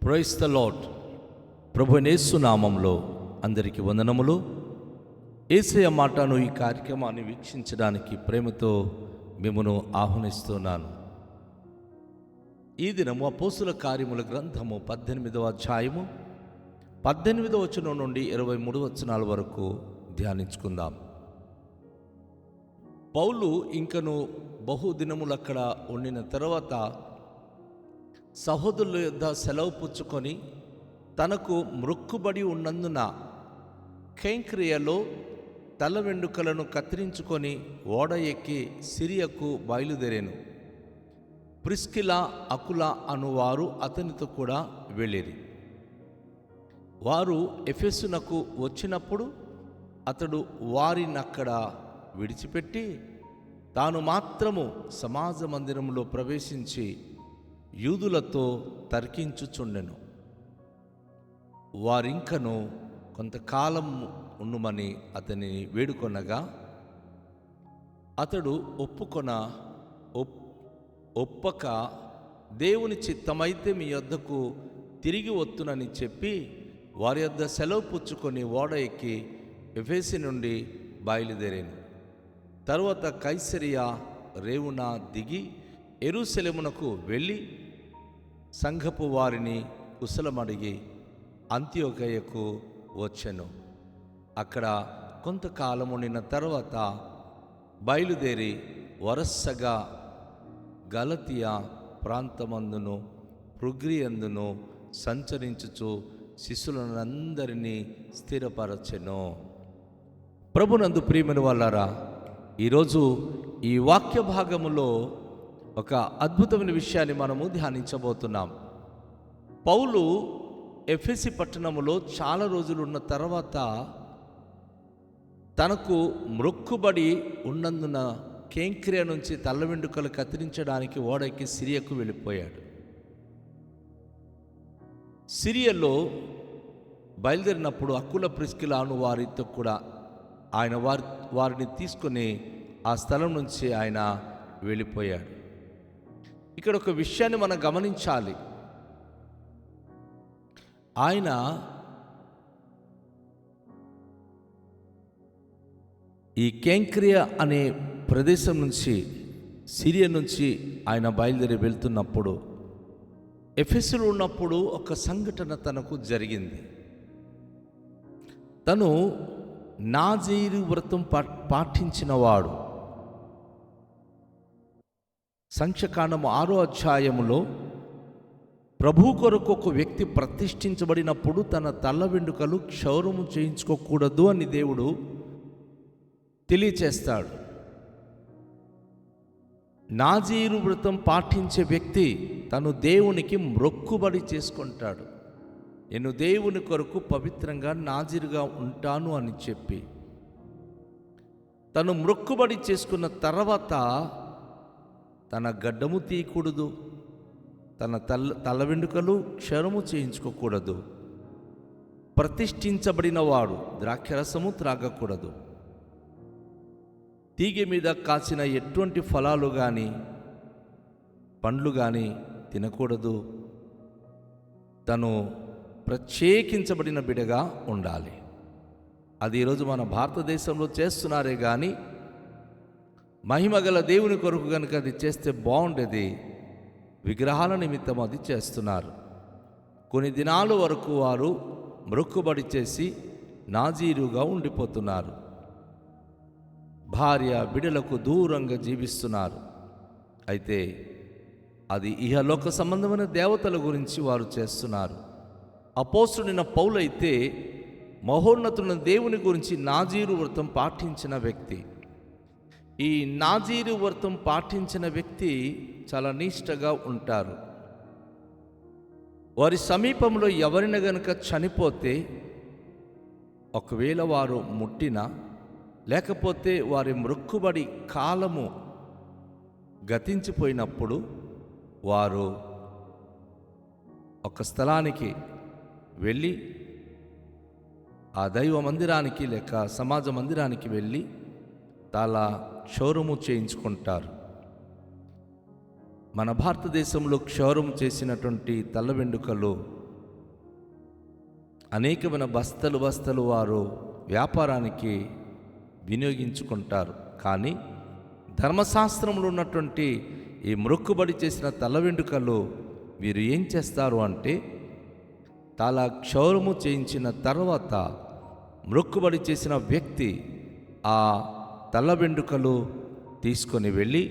Praise the lord. ప్రభువైన యేసు నామములో అందరికీ వందనములు. యేసయ్య మాటను ఈ కార్యక్రమాన్ని వీక్షించడానికి ప్రేమతో మిమ్మును ఆహ్వానిస్తున్నాను. ఈ దినము అపోస్తుల కార్యముల గ్రంథము 18వ అధ్యాయము 18వ వచనం నుండి 23 వచనాల వరకు ధ్యానించుకుందాం. పౌలు ఇంకను బహుదినములు అక్కడ ఉండిన తర్వాత సహోదరుల యొద్ద సెలవు పుచ్చుకొని తనకు మ్రొక్కుబడి ఉన్నందున కేంక్రియలో తల వెండ్రుకలను కత్తిరించుకొని ఓడ ఎక్కి సిరియకు బయలుదేరాను. ప్రిస్కిలా అకులా అనువారు అతనితో కూడా వెళ్ళిరి. వారు ఎఫెసునకు వచ్చినప్పుడు అతడు వారినక్కడ విడిచిపెట్టి తాను మాత్రము సమాజ మందిరంలో ప్రవేశించి యూదులతో తర్కించుచుండెను. వారింకను కొంతకాలం ఉండుమని అతనిని వేడుకొనగా అతడు ఒప్పక దేవుని చిత్తమైతే మీ యొద్దకు తిరిగి వత్తునని చెప్పి వారి యొద్ద సెలవు పుచ్చుకొని ఓడ ఎక్కి ఎఫెసు నుండి బయలుదేరాను. తరువాత కైసరియా రేవున దిగి యెరూషలేమునకు వెళ్ళి సంఘపు వారిని కుశలమడిగి అంతియొకయకు వచ్చెను. అక్కడ కొంతకాలం ఉండిన తర్వాత బయలుదేరి వరసగా గలతియా ప్రాంతమందును పృగ్రియందును సంచరించుచు శిష్యులందరినీ స్థిరపరచెను. ప్రభునందు ప్రియమైన వాళ్ళారా, ఈరోజు ఈ వాక్య భాగములో ఒక అద్భుతమైన విషయాన్ని మనము ధ్యానించబోతున్నాం. పౌలు ఎఫెసు పట్టణములో చాలా రోజులు ఉన్న తర్వాత తనకు మ్రొక్కుబడి ఉన్నందున కేంక్రియా నుంచి తల్ల వెండ్రుకలు కత్తిరించడానికి ఓడకి సిరియకు వెళ్ళిపోయాడు. సిరియలో బయలుదేరినప్పుడు అకుల ప్రిస్కిలా అను వారితో కూడా ఆయన వారిని తీసుకొని ఆ స్థలం నుంచి ఆయన వెళ్ళిపోయాడు. ఇక్కడ ఒక విషయాన్ని మనం గమనించాలి. ఆయన ఈ కేంక్రియా అనే ప్రదేశం నుంచి సిరియా నుంచి ఆయన బయలుదేరి వెళ్తున్నప్పుడు ఎఫెసులో ఉన్నప్పుడు ఒక సంఘటన తనకు జరిగింది. తను నాజీరు వ్రతం పాటించినవాడు. సంఖ్యాకాండము 6వ అధ్యాయములో ప్రభు కొరకు ఒక వ్యక్తి ప్రతిష్ఠించబడినప్పుడు తన తల్ల వెండ్రుకలు క్షౌరము చేయించుకోకూడదు అని దేవుడు తెలియచేస్తాడు. నాజీరు వ్రతం పాటించే వ్యక్తి తను దేవునికి మ్రొక్కుబడి చేసుకుంటాడు. నేను దేవుని కొరకు పవిత్రంగా నాజీరుగా ఉంటాను అని చెప్పి తను మ్రొక్కుబడి చేసుకున్న తర్వాత తన గడ్డము తీయకూడదు, తన తల వెండ్రుకలు క్షౌరము చేయించుకోకూడదు, ప్రతిష్ఠించబడిన వాడు ద్రాక్షరసము త్రాగకూడదు, తీగె మీద కాచిన ఎటువంటి ఫలాలు కానీ పండ్లు కానీ తినకూడదు. తను ప్రత్యేకించబడిన బిడగా ఉండాలి. అది ఈరోజు మన భారతదేశంలో చేస్తున్నారే కానీ మహిమగల దేవుని కొరకు కనుక అది చేస్తే బాగుండేది. విగ్రహాల నిమిత్తం అది చేస్తున్నారు. కొన్ని దినాల వరకు వారు మ్రొక్కుబడి చేసి నాజీరుగా ఉండిపోతున్నారు. భార్య బిడ్డలకు దూరంగా జీవిస్తున్నారు. అయితే అది ఇహలోక సంబంధమైన దేవతల గురించి వారు చేస్తున్నారు. అపోస్తుడైన పౌలు అయితే మహోన్నతుని దేవుని గురించి నాజీరు వ్రతం పాటించిన వ్యక్తి. ఈ నాజీరు వ్రతం పాటించిన వ్యక్తి చాలా నిష్టగా ఉంటారు. వారి సమీపంలో ఎవరిని గనుక చనిపోతే ఒకవేళ వారు ముట్టినా లేకపోతే వారి మ్రొక్కుబడి కాలము గతించిపోయినప్పుడు వారు ఒక స్థలానికి వెళ్ళి ఆ దైవ మందిరానికి లేక సమాజ మందిరానికి వెళ్ళి తల క్షౌరము చేయించుకుంటారు. మన భారతదేశంలో క్షౌరం చేసినటువంటి తల్ల వెండ్రుకలు అనేకమైన బస్తలు వారు వ్యాపారానికి వినియోగించుకుంటారు. కానీ ధర్మశాస్త్రంలో ఉన్నటువంటి ఈ మ్రొక్కుబడి చేసిన తల వెంట్రుకలు వీరు ఏం చేస్తారు అంటే, తల క్షౌరము చేయించిన తర్వాత మ్రొక్కుబడి చేసిన వ్యక్తి ఆ తల వెంట్రుకలు తీసుకొని వెళ్ళి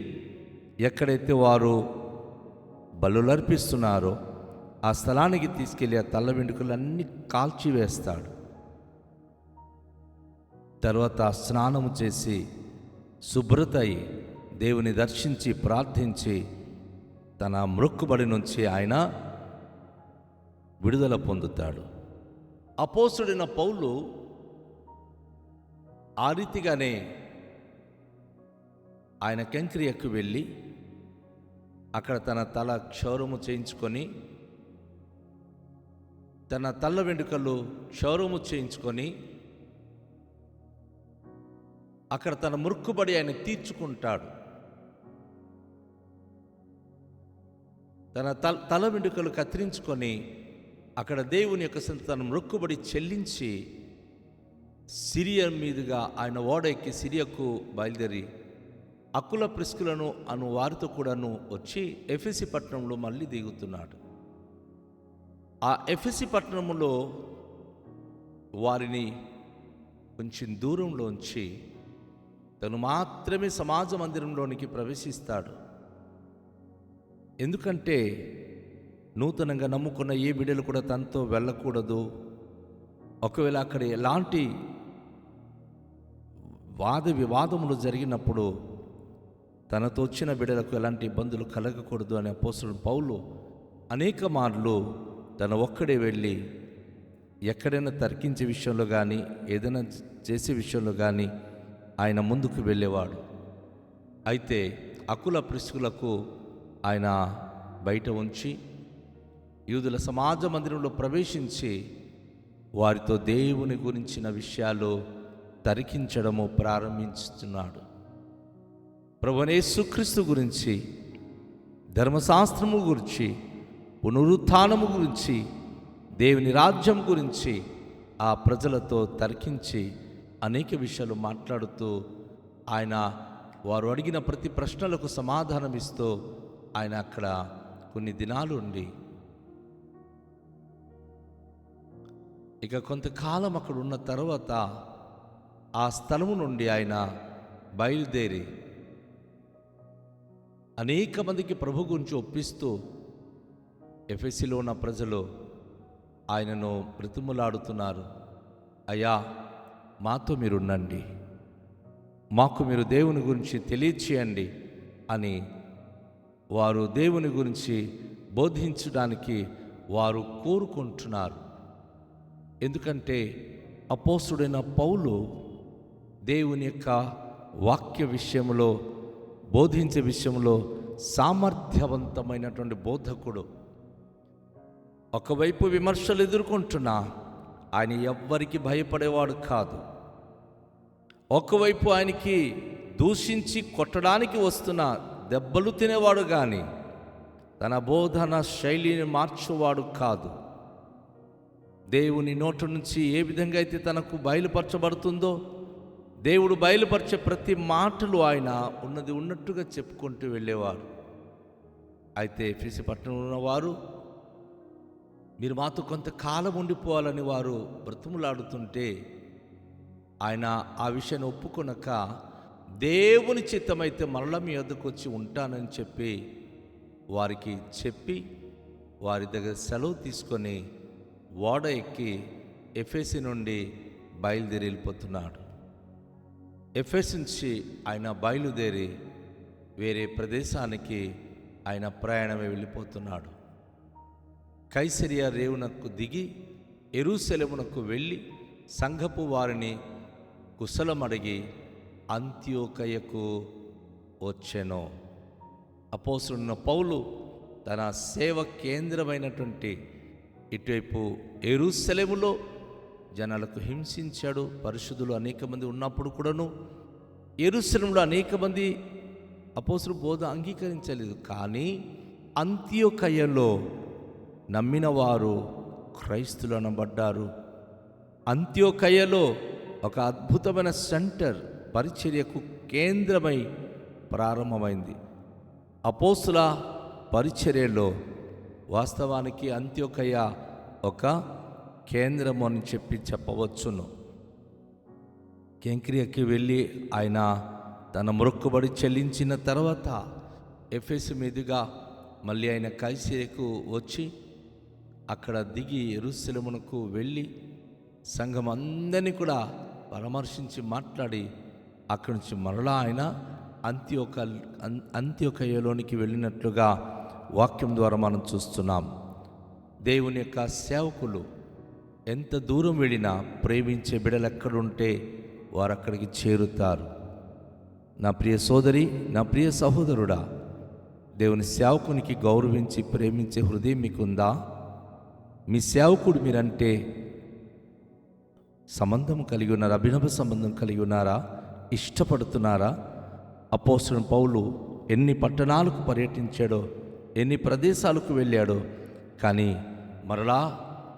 ఎక్కడైతే వారు బలులర్పిస్తున్నారో ఆ స్థలానికి తీసుకెళ్ళి ఆ తల వెంట్రుకలన్నీ కాల్చివేస్తాడు. తర్వాత స్నానము చేసి శుభ్రత అయి దేవుని దర్శించి ప్రార్థించి తన మ్రొక్కుబడి నుంచి ఆయన విడుదల పొందుతాడు. అపోస్తుడైన పౌలు ఆ రీతిగానే ఆయన కెంక్రియకు వెళ్ళి అక్కడ తన తల క్షౌరము చేయించుకొని, తన తల వెంట్రుకలు క్షౌరము చేయించుకొని అక్కడ తన మ్రొక్కుబడి ఆయన తీర్చుకుంటాడు. తన తల వెంట్రుకలు కత్తిరించుకొని అక్కడ దేవుని యొక్క తన మ్రొక్కుబడి చెల్లించి సిరియా మీదుగా ఆయన ఓడ ఎక్కి సిరియాకు బయలుదేరి అకుల ప్రిస్కులను అను వారితో కూడాను వచ్చి ఎఫెసీ పట్టణంలో మళ్ళీ దిగుతున్నాడు. ఆ ఎఫెసీ పట్టణంలో వారిని కొంచెం దూరంలోంచి తను మాత్రమే సమాజ మందిరంలోనికి ప్రవేశిస్తాడు. ఎందుకంటే నూతనంగా నమ్ముకున్న ఏ బిడ్డలు కూడా తనతో వెళ్ళకూడదు. ఒకవేళ అక్కడ ఎలాంటి వాద వివాదములు జరిగినప్పుడు తనతో వచ్చిన బిడ్డలకు ఎలాంటి ఇబ్బందులు కలగకూడదు అనే అపోస్తలుడు పౌలు అనేక మార్లు తను ఒక్కడే వెళ్ళి ఎక్కడైనా తర్కించే విషయంలో కానీ ఏదైనా చేసే విషయంలో కానీ ఆయన ముందుకు వెళ్ళేవాడు. అయితే అకుల ప్రిస్కులకు ఆయన బయట ఉంచి యూదుల సమాజ మందిరంలో ప్రవేశించి వారితో దేవుని గురించిన విషయాలు తరికించడము ప్రారంభించుతున్నాడు. ప్రభువైన యేసుక్రీస్తు గురించి, ధర్మశాస్త్రము గురించి, పునరుత్థానము గురించి, దేవుని రాజ్యం గురించి ఆ ప్రజలతో తర్కించి అనేక విషయాలు మాట్లాడుతూ ఆయన వారు అడిగిన ప్రతి ప్రశ్నలకు సమాధానం ఇస్తూ ఆయన అక్కడ కొన్ని దినాలు ఉండి ఇక కొంతకాలం అక్కడ ఉన్న తర్వాత ఆ స్థలము నుండి ఆయన బయలుదేరి అనేక మందికి ప్రభు గురించి ఒప్పిస్తూ ఎఫెసీలో ఉన్న ప్రజలు ఆయనను బ్రతిమలాడుతున్నారు. అయ్యా, మాతో మీరుండండి, మాకు మీరు దేవుని గురించి తెలియచేయండి అని వారు దేవుని గురించి బోధించడానికి వారు కోరుకుంటున్నారు. ఎందుకంటే అపోస్తుడైన పౌలు దేవుని యొక్క వాక్య విషయంలో, బోధించే విషయంలో సామర్థ్యవంతమైనటువంటి బోధకుడు. ఒకవైపు విమర్శలు ఎదుర్కొంటున్నా ఆయన ఎవ్వరికి భయపడేవాడు కాదు. ఒకవైపు ఆయనకి దూషించి కొట్టడానికి వస్తున్న దెబ్బలు తినేవాడు కానీ తన బోధన శైలిని మార్చేవాడు కాదు. దేవుని నోటి నుంచి ఏ విధంగా అయితే తనకు బయలుపరచబడుతుందో దేవుడు బయలుపరిచే ప్రతి మాటలు ఆయన ఉన్నది ఉన్నట్టుగా చెప్పుకుంటూ వెళ్ళేవారు. అయితే ఎఫెసీ పట్టణంలో ఉన్నవారు మీరు మాతో కొంతకాలం ఉండిపోవాలని వారు బ్రతిమలాడుతుంటే ఆయన ఆ విషయాన్ని ఒప్పుకొనక దేవుని చిత్తమైతే మరల మీ వద్దకు వచ్చి ఉంటానని చెప్పి వారికి చెప్పి వారి దగ్గర సెలవు తీసుకొని ఓడ ఎక్కి ఎఫెసీ నుండి బయలుదేరి వెళ్ళిపోతున్నాడు. ఎఫెసీ నుంచి ఆయన బయలుదేరి వేరే ప్రదేశానికి ఆయన ప్రయాణమే వెళ్ళిపోతున్నాడు. కైసరియా రేవునకు దిగి యెరూషలేమునకు వెళ్ళి సంఘపు వారిని కుశలమడిగి అంత్యోకయకు వచ్చెను. అపోస్తలుడైన పౌలు తన సేవ కేంద్రమైనటువంటి ఇటువైపు యెరూషలేములో జనాలకు హింసించాడు. పరిశుద్ధులు అనేక మంది ఉన్నప్పుడు కూడాను యెరూషలేములో అనేక మంది అపోస్తలుల బోధ అంగీకరించలేదు. కానీ అంత్యోకయలో నమ్మిన వారు క్రైస్తులు అనబడ్డారు. అంత్యోకయలో ఒక అద్భుతమైన సెంటర్, పరిచర్యకు కేంద్రమై ప్రారంభమైంది. అపోస్తుల పరిచర్యలో వాస్తవానికి అంత్యోకయ ఒక కేంద్రము అని చెప్పవచ్చును. కెంక్రియకి వెళ్ళి ఆయన తన మొక్కుబడి చెల్లించిన తర్వాత ఎఫెసు మీదుగా మళ్ళీ ఆయన కైసరియకు వచ్చి అక్కడ దిగి యెరూషలేమునకు వెళ్ళి సంఘం అందరినీ కూడా పరామర్శించి మాట్లాడి అక్కడి నుంచి మరలా ఆయన అంత్యోకయలోనికి వెళ్ళినట్లుగా వాక్యం ద్వారా మనం చూస్తున్నాం. దేవుని యొక్క సేవకులు ఎంత దూరం వెళ్ళినా ప్రేమించే బిడ్డలు ఎక్కడుంటే వారు అక్కడికి చేరుతారు. నా ప్రియ సోదరి, నా ప్రియ సహోదరుడా, దేవుని సేవకునికి గౌరవించి ప్రేమించే హృదయం మీకుందా? మీ సేవకుడు మీరంటే సంబంధం కలిగి ఉన్నారా? అభినవ సంబంధం కలిగి ఉన్నారా? ఇష్టపడుతున్నారా? అపోస్తలుడైన పౌలు ఎన్ని పట్టణాలకు పర్యటించాడో, ఎన్ని ప్రదేశాలకు వెళ్ళాడో, కానీ మరలా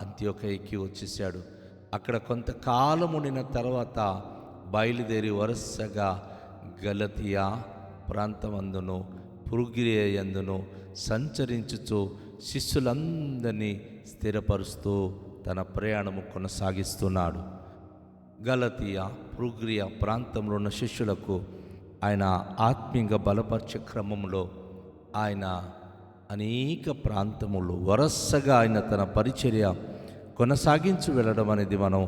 అంత్యోకయకి వచ్చేసాడు. అక్కడ కొంతకాలం ఉండిన తర్వాత బయలుదేరి వరుసగా గలతియా ప్రాంతమందును పురుగియ యందును సంచరించుచు శిష్యులందరినీ స్థిరపరుస్తూ తన ప్రయాణము కొనసాగిస్తున్నాడు. గలతియా పురుగియ ప్రాంతంలో ఉన్న శిష్యులకు ఆయన ఆత్మీయంగా బలపరిచే క్రమంలో ఆయన అనేక ప్రాంతములు వరుసగా ఆయన తన పరిచర్య కొనసాగించి వెళ్ళడం అనేది మనం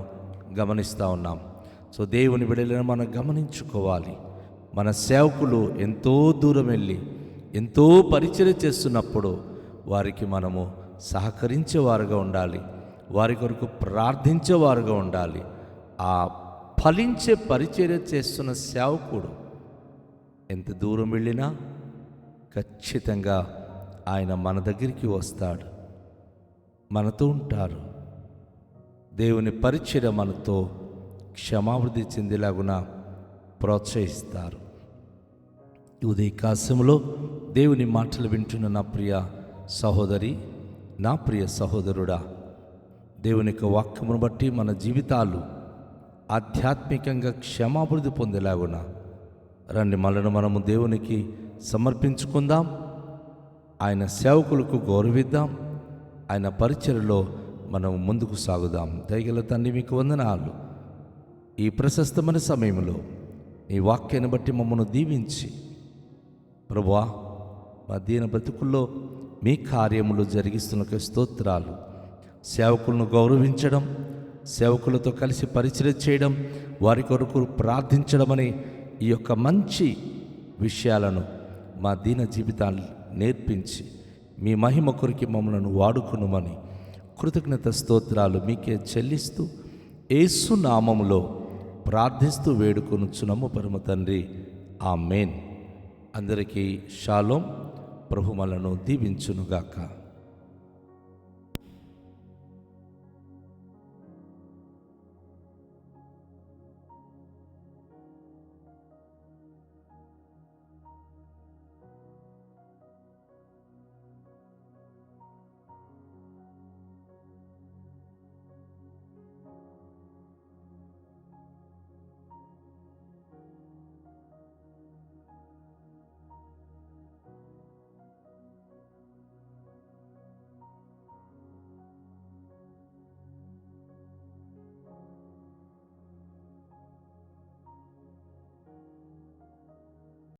గమనిస్తూ ఉన్నాం. సో దేవుని బిడ్డలను మనం గమనించుకోవాలి. మన సేవకులు ఎంతో దూరం వెళ్ళి ఎంతో పరిచర్య చేస్తున్నప్పుడు వారికి మనము సహకరించేవారుగా ఉండాలి, వారి కొరకు ప్రార్థించేవారుగా ఉండాలి. ఆ ఫలించే పరిచర్య చేస్తున్న సేవకుడు ఎంత దూరం వెళ్ళినా ఖచ్చితంగా ఆయన మన దగ్గరికి వస్తాడు, మనతో ఉంటారు. దేవుని పరిచర్య మనతో క్షమాభివృద్ధి చెందేలాగున ప్రోత్సహిస్తారు. ఉదయకాశంలో దేవుని మాటలు వింటున్న నా ప్రియ సహోదరి, నా ప్రియ సహోదరుడా, దేవుని యొక్క వాక్యమును బట్టి మన జీవితాలు ఆధ్యాత్మికంగా క్షమాభివృద్ధి పొందేలాగున రండి మనము దేవునికి సమర్పించుకుందాం. ఆయన సేవకులకు గౌరవిద్దాం. ఆయన పరిచర్యలో మనం ముందుకు సాగుదాం. దయగల తండ్రి, మీకు వందనాలు. ఈ ప్రశస్తమైన సమయంలో ఈ వాక్యాన్ని బట్టి మమ్మల్ని దీవించి ప్రభువా, మా దీన బ్రతుకుల్లో మీ కార్యములు జరిగిస్తున్న స్తోత్రాలు. సేవకులను గౌరవించడం, సేవకులతో కలిసి పరిచర్య చేయడం, వారి కొరకు ప్రార్థించడం అనే ఈ యొక్క మంచి విషయాలను మా దీన జీవితాన్ని నేర్పించి మీ మహిమ కొరికి మమ్మలను వాడుకునుమని కృతజ్ఞత స్తోత్రాలు మీకే చెల్లిస్తూ యేసు నామములో ప్రార్థిస్తూ వేడుకొనుచున్నాము పరమ తండ్రి, ఆమేన్. అందరికీ షాలోం. ప్రభు మనలను దీవించునుగాక.